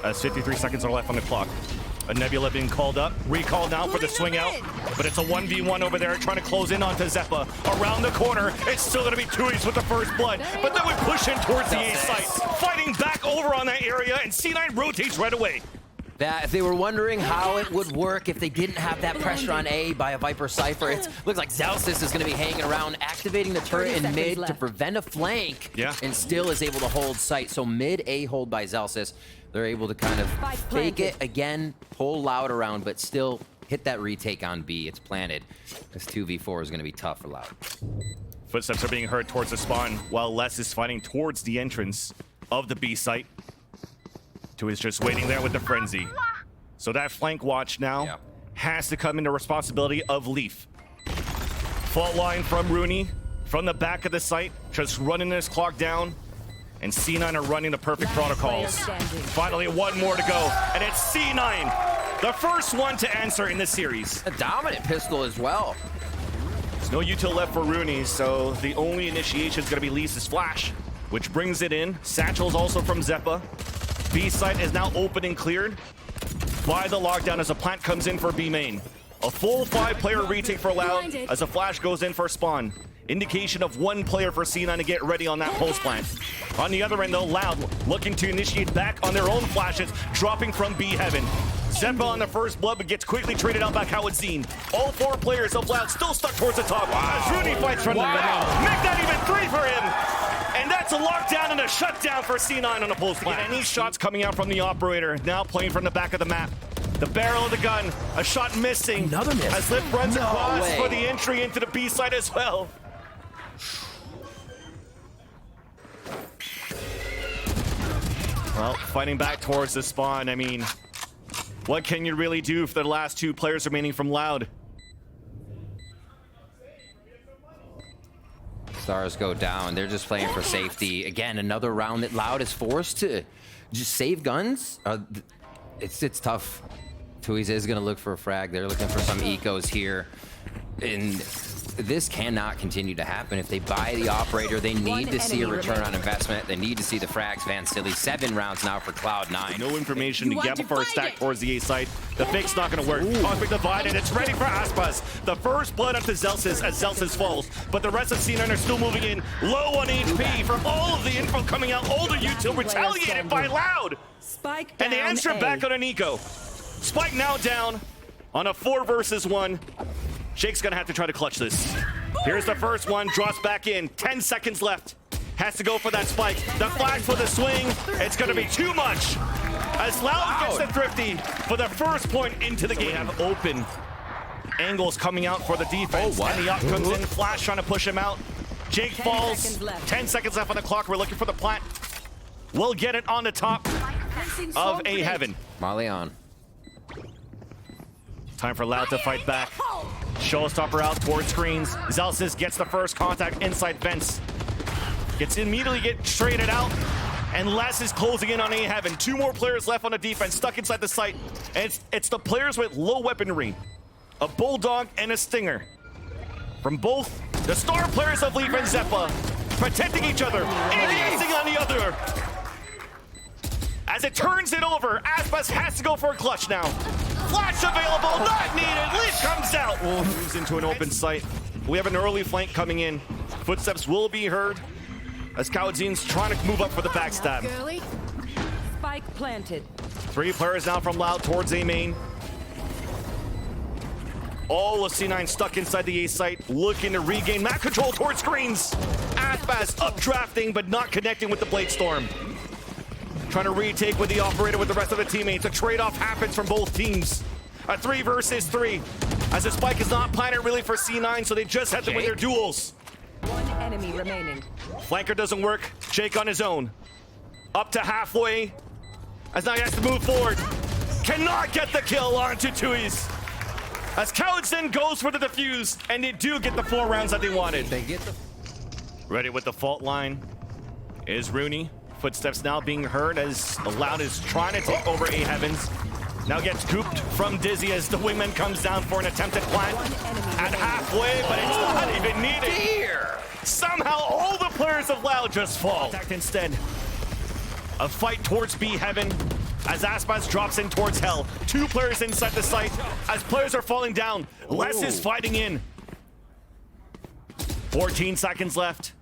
as 53 seconds are left on the clock. A Nebula being called up, recalled now for the swing out, but it's a 1v1 over there trying to close in onto Xeppaa. Around the corner, it's still going to be tuyz with the first blood, but then we push in towards the A site, fighting back over on that area, and C9 rotates right away. That if they were wondering how it would work if they didn't have that pressure on A by a Viper Cypher, it looks like Zellsis is going to be hanging around, activating the turret in mid to prevent a flank, and still is able to hold site. So mid A hold by Zellsis. They're able to kind of fake it again, pull Loud around, but still hit that retake on B. It's planted. This 2v4 is going to be tough for Loud. Footsteps are being heard towards the spawn, while Les is fighting towards the entrance of the B site. Tuyz just waiting there with the frenzy. So that flank watch now has to come into responsibility of Leaf. Fault line from Runi from the back of the site, just running this clock down. And C9 are running the perfect protocols. Finally, one more to go, and it's C9, the first one to answer in this series. A dominant pistol as well. There's no util left for Runi, so the only initiation is going to be Leaf's flash, which brings it in. Satchel's also from Xeppaa. B site is now open and cleared by the lockdown as a plant comes in for B main. A full 5-player retake for Loud as a flash goes in for spawn. Indication of 1 player for C9 to get ready on that post plant. On the other end though, Loud looking to initiate back on their own flashes, dropping from B heaven. Xeppaa on the first blood, but gets quickly traded out by cauanzin. All 4 players of Loud still stuck towards the top. As Runi fights from the middle. Make that even 3 for him. And that's a lockdown and a shutdown for C9 on the post plant. Any shots coming out from the operator, now playing from the back of the map. The barrel of the gun, a shot missing. Another miss. As Lip runs across for the entry into the B site as well. Well, fighting back towards the spawn, I mean, what can you really do for the last 2 players remaining from Loud? Stars go down. They're just playing for safety. Again, another round that Loud is forced to just save guns. It's tough. Tuyz is going to look for a frag. They're looking for some ecos here. And this cannot continue to happen. If they buy the operator, they need to see a return on investment. They need to see the frags. Van Silly, 7 rounds now for Cloud9. No information to get before it's stacked towards the A site. The fake's not going to work. Cosmic Divide, and it's ready for aspas. The first blood up to Zellsis as Zellsis falls. But the rest of C9 are still moving in. Low on HP from all of the info coming out. All the util retaliated by Loud. Spike and they answer back on an eco. Spike now down on a 4 versus 1. Shake's gonna have to try to clutch this. Here's the first one, drops back in. 10 seconds left. Has to go for that spike. The flash for the swing. It's gonna be too much. As Loud gets the thrifty for the first point into the game. We have open angles coming out for the defense. And the up comes in, Flash trying to push him out. Jake falls. 10 seconds left on the clock. We're looking for the plant. We'll get it on the top of A heaven. Molly on. Time for Loud to fight back. Showstopper out towards screens. Zellsis gets the first contact inside vents. Gets immediately traded out. And Les is closing in on A heaven. 2 more players left on the defense, stuck inside the site. And it's the players with low weaponry. A Bulldog and a Stinger. From both the star players of Leaf and Xeppaa, protecting each other, advancing on the other. As it turns it over, aspas has to go for a clutch now. Flash available, not needed. Leaf comes out. Moves into an open site. We have an early flank coming in. Footsteps will be heard as cauanzin's trying to move up for the backstab. Spike planted. 3 players now from Loud towards A main. All of C9 stuck inside the A site, looking to regain map control towards screens. aspas updrafting, but not connecting with the Blade Storm. Trying to retake with the operator with the rest of the teammates. A trade-off happens from both teams. A 3 versus 3. As the spike is not planted really for C9, so they just have to win their duels. 1 enemy remaining. Flanker doesn't work. Jake on his own. Up to halfway. As now he has to move forward. Cannot get the kill onto tuyz. As cauanzin goes for the defuse, and they do get the 4 rounds that they wanted. They get the... Ready with the fault line is Runi. Footsteps now being heard as Loud is trying to take over A heavens. Now gets cooped from Dizzy as the wingman comes down for an attempted plant at halfway, but it's not even needed. Here. Somehow all the players of Loud just fall. Instead. A fight towards B heaven as aspas drops in towards hell. 2 players inside the site as players are falling down. Les is fighting in. 14 seconds left.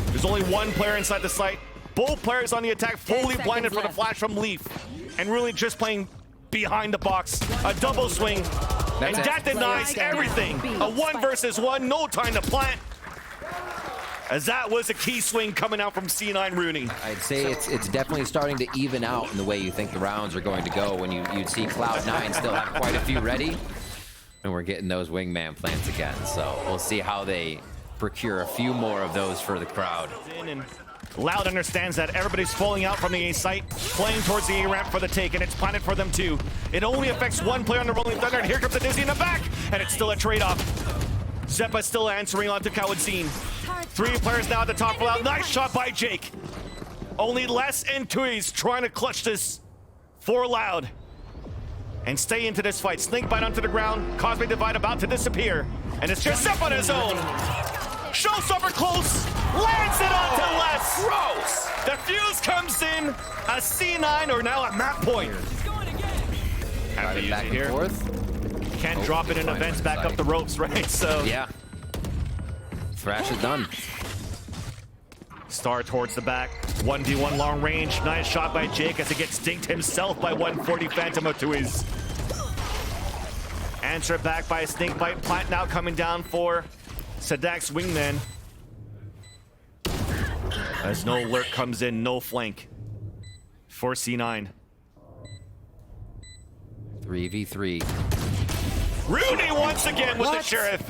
There's only 1 player inside the site. Both players on the attack, fully blinded for the flash from Leaf. And really just playing behind the box. A double swing. And that denies everything. A 1 versus 1, no time to plant. As that was a key swing coming out from C9 Runi. I'd say it's definitely starting to even out in the way you think the rounds are going to go when you'd see Cloud9 still have quite a few ready. And we're getting those wingman plants again. So we'll see how they procure a few more of those for the crowd. Loud understands that everybody's falling out from the A site, playing towards the A ramp for the take, and it's planted for them too. It only affects 1 player on the Rolling Thunder, and here comes the Dizzy in the back, and it's still a trade-off. Xeppaa still answering onto cauanzin. 3 players now at the top for Loud. Nice shot by Jake. Only Les and tuyz trying to clutch this for Loud and stay into this fight. Snakebite onto the ground, Cosmic Divide about to disappear, and it's just Xeppaa on his own. Showstopper close, lands it onto Les. Gross. The fuse comes in. A C9 or now a map point. Have to use back it here. And forth. Can't drop it in events back up the ropes, right? So yeah. Thrash is done. Star towards the back. 1v1 long range. Nice shot by Jake as he gets dinked himself by 140 Phantom of tuyz. Answer back by a snakebite. Plant now coming down for saadhak's wingman. As no lurk comes in, no flank for C9. 3v3. Runi once again with the sheriff.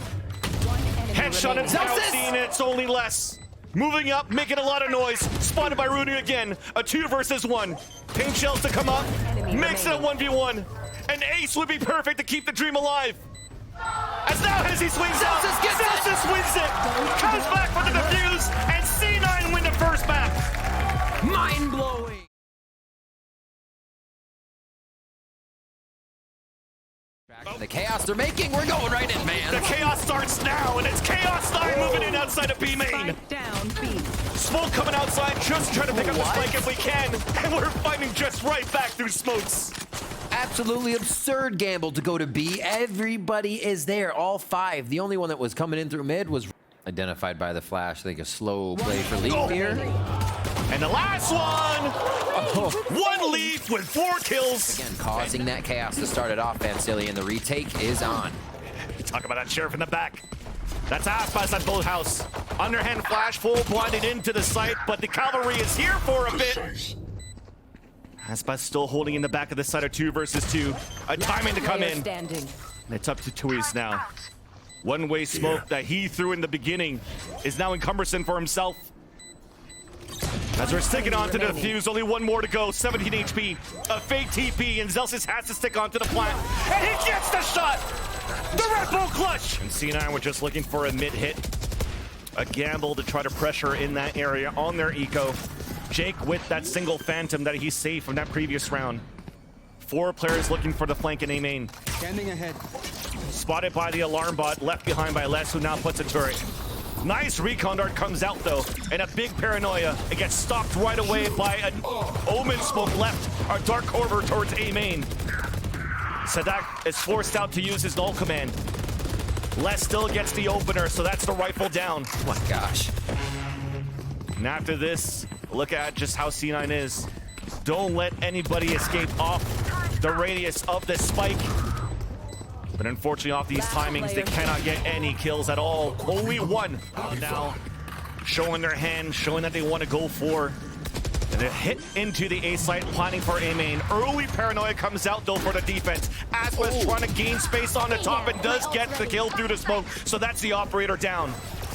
Headshot and cauanzin, it's only Les. Moving up, making a lot of noise. Spotted by Runi again. A 2 versus 1. Pink shells to come up. Makes it a 1v1. An ace would be perfect to keep the dream alive. As now as he swings out, Zellsis wins it. Comes back for the defuse, and C9 win the first map. Mind-blowing. The chaos they're making, we're going right in, man. The chaos starts now, and it's Chaos9 moving in outside of B main. Spike down B. Smoke coming outside, just trying to pick up the spike if we can, and we're fighting just right back through smokes. Absolutely absurd gamble to go to B. Everybody is there, all 5. The only one that was coming in through mid was identified by the flash. I think a slow play for Leaf here. And the last one! Oh. 1 Leaf with 4 kills. Again, causing that chaos to start it off, Vansili, and the retake is on. Talk about that sheriff in the back. That's aspas at Boathouse. Underhand flash, full blinded into the site, but the cavalry is here for a bit. aspas still holding in the back of the site, a 2 versus 2. A timing to come in. And it's up to tuyz now. One-way smoke that he threw in the beginning is now encumbersome for himself. As we're sticking onto the defuse, only 1 more to go. 17 HP, a fake TP, and Zellsis has to stick onto the plant. And he gets the shot! The Red Bull clutch! And C9 were just looking for a mid-hit. A gamble to try to pressure in that area on their eco. Jake with that single Phantom that he saved from that previous round. 4 players looking for the flank in A main. Standing ahead. Spotted by the alarm bot, left behind by Les, who now puts a turret. Nice recon dart comes out though, and a big paranoia. It gets stopped right away by an Omen smoke left, our Dark Corver towards A main. saadhak is forced out to use his null command. Les still gets the opener, so that's the rifle down. Oh my gosh. And after this, look at just how C9 is. Don't let anybody escape off the radius of this spike. But unfortunately, off these timings, they cannot get any kills at all. Only 1. Now, showing their hand, showing that they want to go for the hit into the A site, planning for A main. Early paranoia comes out, though, for the defense. aspas trying to gain space on the top and does get the kill through the smoke. So that's the operator down.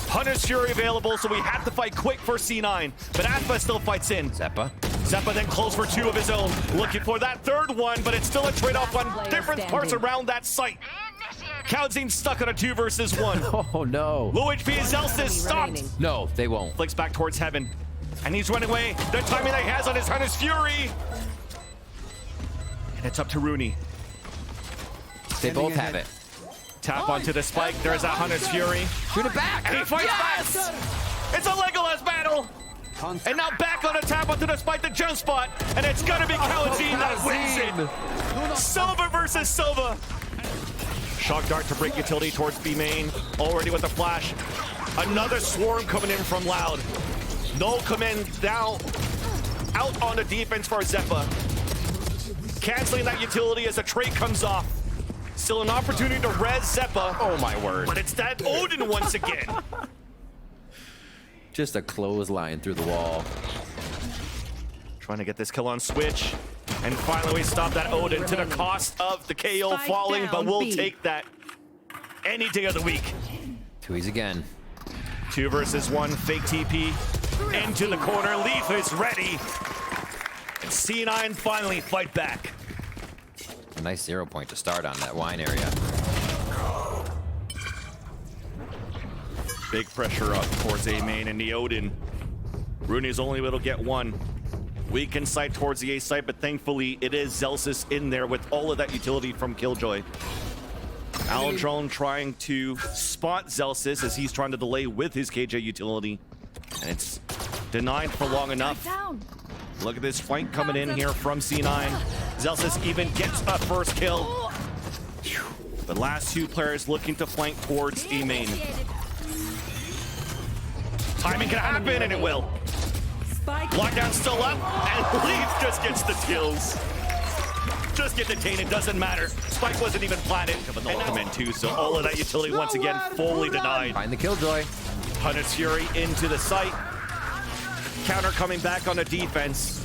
Hunter's Fury available, so we have to fight quick for C9. But aspas still fights in. Xeppaa then close for 2 of his own. Looking for that 3rd one, but it's still a trade-off on different parts around that site. cauanzin stuck on a 2 versus 1. Oh no. Low HP Zellsis stopped. No, they won't. Flicks back towards heaven. And he's running away. The timing that he has on his Hunter's Fury. And it's up to Runi. They both have it. Tap onto the spike. There's that Hunter's Fury. Shoot it back. And he fights back. It's a Legolas battle. And now back on a tap onto the spike, the jump spot, and it's gonna be cauanzin that wins it. Silva versus Silva. Shock dart to break utility towards B main, already with the flash. Another swarm coming in from Loud. No command down, out on the defense for Xeppaa. Canceling that utility as the trait comes off. Still an opportunity to res Xeppaa. Oh my word. But it's that Odin once again. Just a clothesline through the wall. Trying to get this kill on switch. And finally we stop that Odin to the cost of the KO Spike falling, but down, we'll B. take that any day of the week. Tuyz again. 2 versus 1, fake TP into the corner. Leaf is ready. And C9 finally fight back. A nice 0 point to start on that wine area. Big pressure up towards A main and the Odin. Rooney's only able to get one. Weak insight towards the A site, but thankfully it is Zellsis in there with all of that utility from Killjoy. Aldrone trying to spot Zellsis as he's trying to delay with his KJ utility. And it's denied for long enough. Look at this flank coming in here from C9. Zellsis even gets a first kill. The last 2 players looking to flank towards A main. Timing can happen, and it will. Lockdown still up, and Leaf just gets the kills. Just get detained, it doesn't matter. Spike wasn't even planted. But the Lockman too, so all of that utility once again fully denied. Find the Killjoy. Hunter's Fury into the site. Counter coming back on the defense.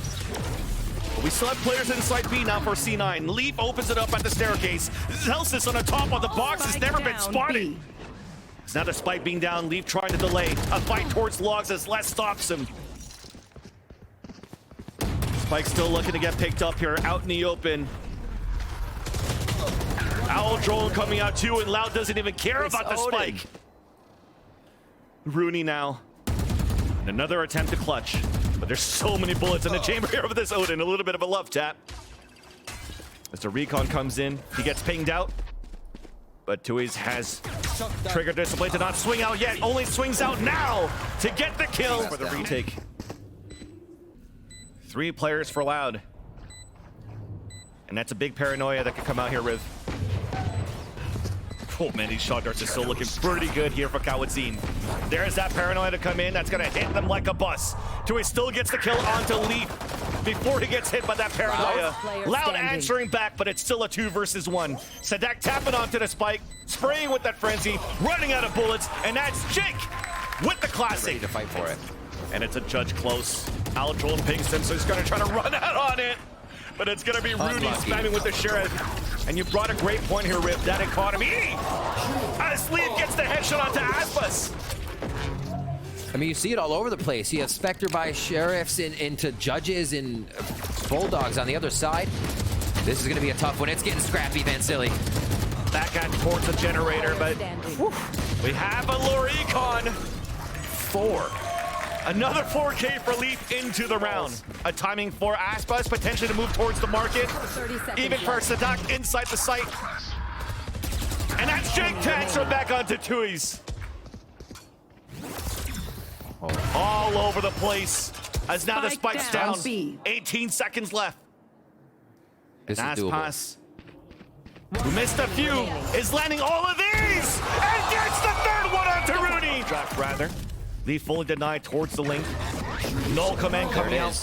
But we still have players in site B now for C9. Leaf opens it up at the staircase. Zellsis on the top of the box has never been spotted. It's now the spike being down, Leaf trying to delay. A fight towards logs as Les stops him. Spike still looking to get picked up here, out in the open. Aldrone coming out too, and Loud doesn't even care about the spike. Runi now. And another attempt to clutch. But there's so many bullets in the chamber here with this Odin. A little bit of a love tap. As the recon comes in, he gets pinged out. But Tuyz has triggered display to not swing out yet. Only swings out now to get the kill for the retake. 3 players for Loud. And that's a big paranoia that could come out here with. Oh man, these shot darts are still looking pretty good here for cauanzin. There's that paranoia to come in. That's gonna hit them like a bus. Tuyz still gets the kill onto Leaf before he gets hit by that paranoia. Loud answering back, but it's still a 2 versus 1. Saadhak tapping onto the spike, spraying with that frenzy, running out of bullets, and that's Jake with the classic. Ready to fight for it. And it's a judge close. Aldrone pings him, so he's gonna try to run out on it. But it's gonna be Runi spamming with the Sheriff. And you brought a great point here, Rip. That economy. As Leaf gets the headshot onto aspas. I mean, you see it all over the place. You have Spectre by Sheriffs into Judges and Bulldogs on the other side. This is gonna be a tough one. It's getting scrappy, Van Silly. Back at towards the generator, but we have a lower econ. 4. Another 4K for Leaf into the round. A timing for aspas, potentially to move towards the market. Even for Saadhak inside the site. And that's Jake transfer back onto Tuyz. All over the place. As now the spike's down. 18 seconds left. This is doable. Aspas, who missed a few, is landing all of these! And gets the 3rd one onto Runi! Draft rather. Leaf fully denied towards the link. No command coming out.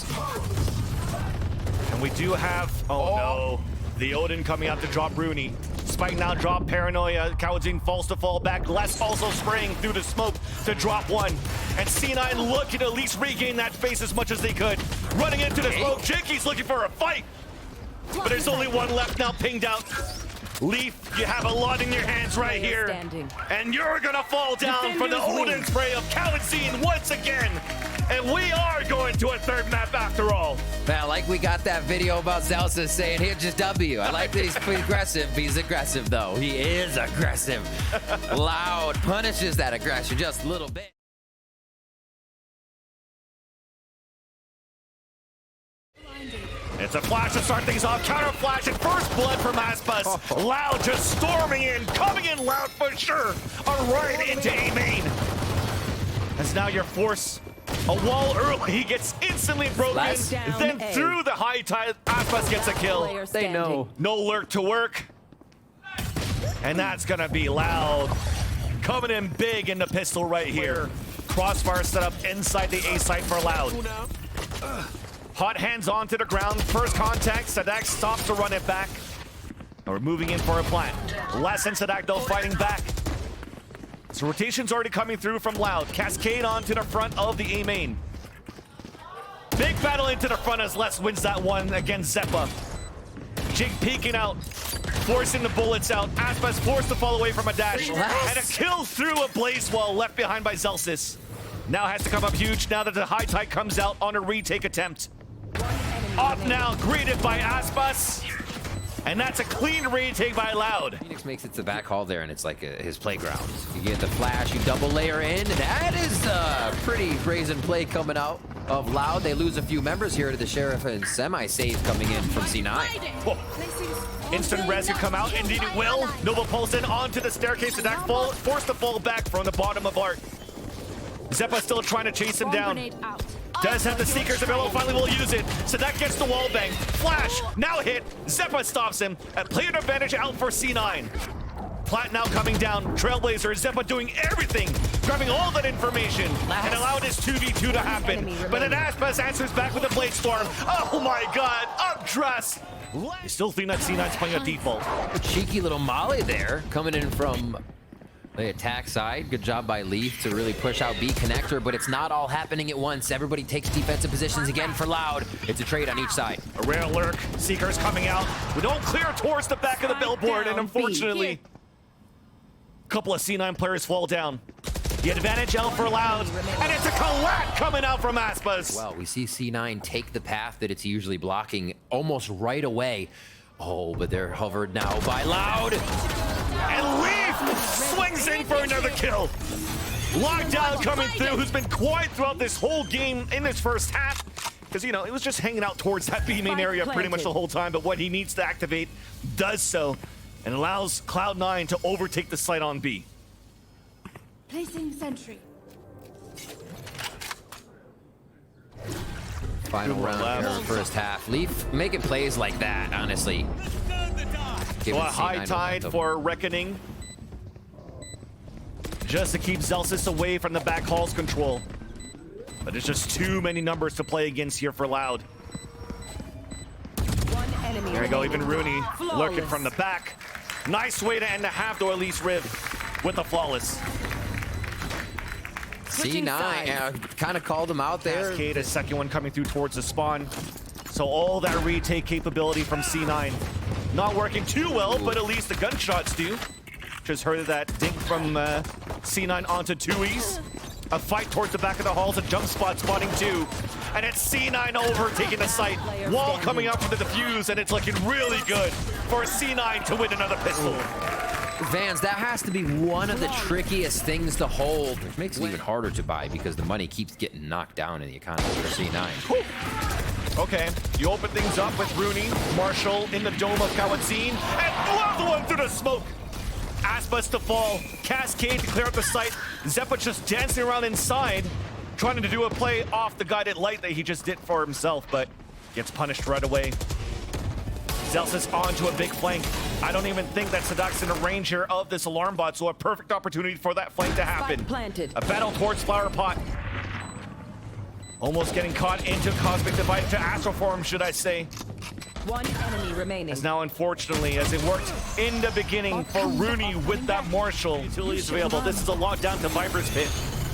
And we do have, oh no, the Odin coming out to drop Runi. Spike now drop Paranoia. cauanzin falls to fall back. Les also spraying through the smoke to drop 1. And C9 looking to at least regain that space as much as they could. Running into the smoke. Jakee's looking for a fight. But there's only 1 left now pinged out. Leaf, you have a lot in your hands right here. And you're gonna fall down for the Odin spray of cauanzin once again. And we are going to a 3rd map after all. Man, like we got that video about Zellsis saying, here's your W. I like that he's pretty aggressive. He's aggressive though. He is aggressive. Loud punishes that aggression just a little bit. It's a flash to start things off. Counter flash and first blood from aspas. Loud just storming in, coming in Loud for sure. A ride into A main. As now your force A wall early, he gets instantly broken. Then A. through the high tide, aspas gets a kill. Player They know. No lurk to work. And that's gonna be loud. Coming in big in the pistol right here. Crossfire set up inside the A site for Loud. Hot hands onto the ground. First contact, saadhak stops to run it back. Now we're moving in for a plant. Less than saadhak though, fighting back. So rotation's already coming through from Loud. Cascade onto the front of the A main. Big battle into the front as Les wins that one against Xeppaa. Jake peeking out, forcing the bullets out. aspas forced to fall away from a dash. And a kill through a blaze wall left behind by Zellsis. Now has to come up huge now that the high tide comes out on a retake attempt. Up now, greeted by aspas. And that's a clean retake by Loud. Phoenix makes it to the back hall there, and it's like his playground. You get the flash, you double layer in. That is a pretty brazen play coming out of Loud. They lose a few members here to the Sheriff and semi-save coming in from C9. Whoa. Instant res could come out, indeed it will. Nova pulls in onto the staircase. saadhak forced to fall back from the bottom of Art. Xeppaa still trying to chase him down. Does have the Seekers available, finally will use it. saadhak gets the wall bang. Flash, now hit. Xeppaa stops him. A player advantage out for C9. Plat now coming down. Trailblazer, Xeppaa doing everything. Grabbing all that information. And allowed his 2v2 to happen. But then aspas answers back with a Blade Storm. Oh my god, updress. You still think that C9's playing a default. A cheeky little molly there coming in from the attack side. Good job by Leaf to really push out B connector, but it's not all happening at once. Everybody takes defensive positions again for Loud. It's a trade on each side. A rare lurk. Seekers coming out. We don't clear towards the back of the billboard, and unfortunately, a couple of C9 players fall down. The advantage out for Loud, and it's a collat coming out from aspas. Well, we see C9 take the path that it's usually blocking almost right away. Oh, but they're hovered now by Loud. And Leaf swings in for another kill. Lockdown coming through, who's been quiet throughout this whole game in this first half. Because, you know, it was just hanging out towards that B main area pretty much the whole time, but what he needs to activate does so, and allows Cloud9 to overtake the site on B. Placing sentry. Final round here in the first half. Leaf making plays like that, honestly. So a high tide for Reckoning. Just to keep Zellsis away from the back hall's control. But there's just too many numbers to play against here for Loud. There we go, even Runi lurking from the back. Nice way to end the half, though, at least Rib with the flawless. C9 kind of called him out there. Cascade, a second one coming through towards the spawn. So all that retake capability from C9. Not working too well, but at least the gunshots do. Just heard of that dink from C9 onto tuyz. A fight towards the back of the halls, a jump spot spotting two. And it's C9 overtaking the site. Wall coming up from the defuse, and it's looking really good for C9 to win another pistol. Vans, that has to be one of the trickiest things to hold, which makes it even harder to buy because the money keeps getting knocked down in the economy for C9. Okay, you open things up with Runi, Marshall in the dome of cauanzin, and love the one through the smoke. aspas to fall, Cascade to clear up the site. Xeppaa just dancing around inside, trying to do a play off the guided light that he just did for himself, but gets punished right away. Zellsis onto a big flank. I don't even think that saadhak's in the range here of this alarm bot, so a perfect opportunity for that flank to happen. A battle towards Flower Pot. Almost getting caught into Cosmic Divide, to Astral Form, should I say. One enemy remaining. As now, unfortunately, as it worked in the beginning for Runi with that Marshall. Utilities available. This is a lockdown to Viper's Pit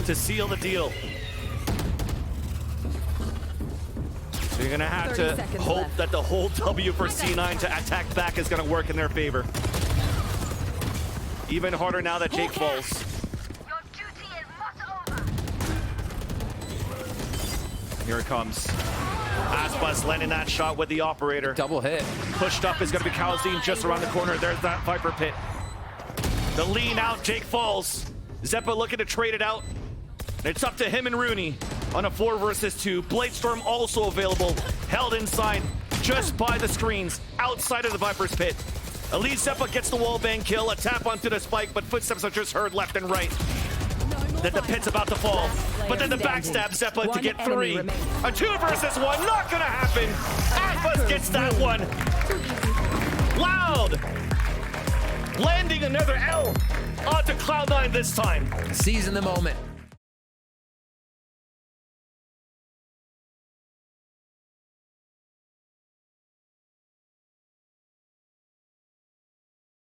to seal the deal. So you're gonna have to hope that the whole W for C9 to attack back is gonna work in their favor. Even harder now that Jake falls. Here it comes. aspas landing that shot with the operator. Double hit. Pushed up is gonna be cauanzin just around the corner. There's that Viper Pit. The lean out, Jake falls. Xeppaa looking to trade it out. It's up to him and Runi on a 4 versus 2. Blade Storm also available, held inside just by the screens outside of the Viper's Pit. Elite Xeppaa gets the wall bang kill, a tap onto the spike, but footsteps are just heard left and right. that the pit's about to fall. But then the backstab Xeppaa to get 3. A 2 versus 1, not gonna happen. aspas gets that one. Loud. Landing another L onto Cloud9 this time. Seizing the moment.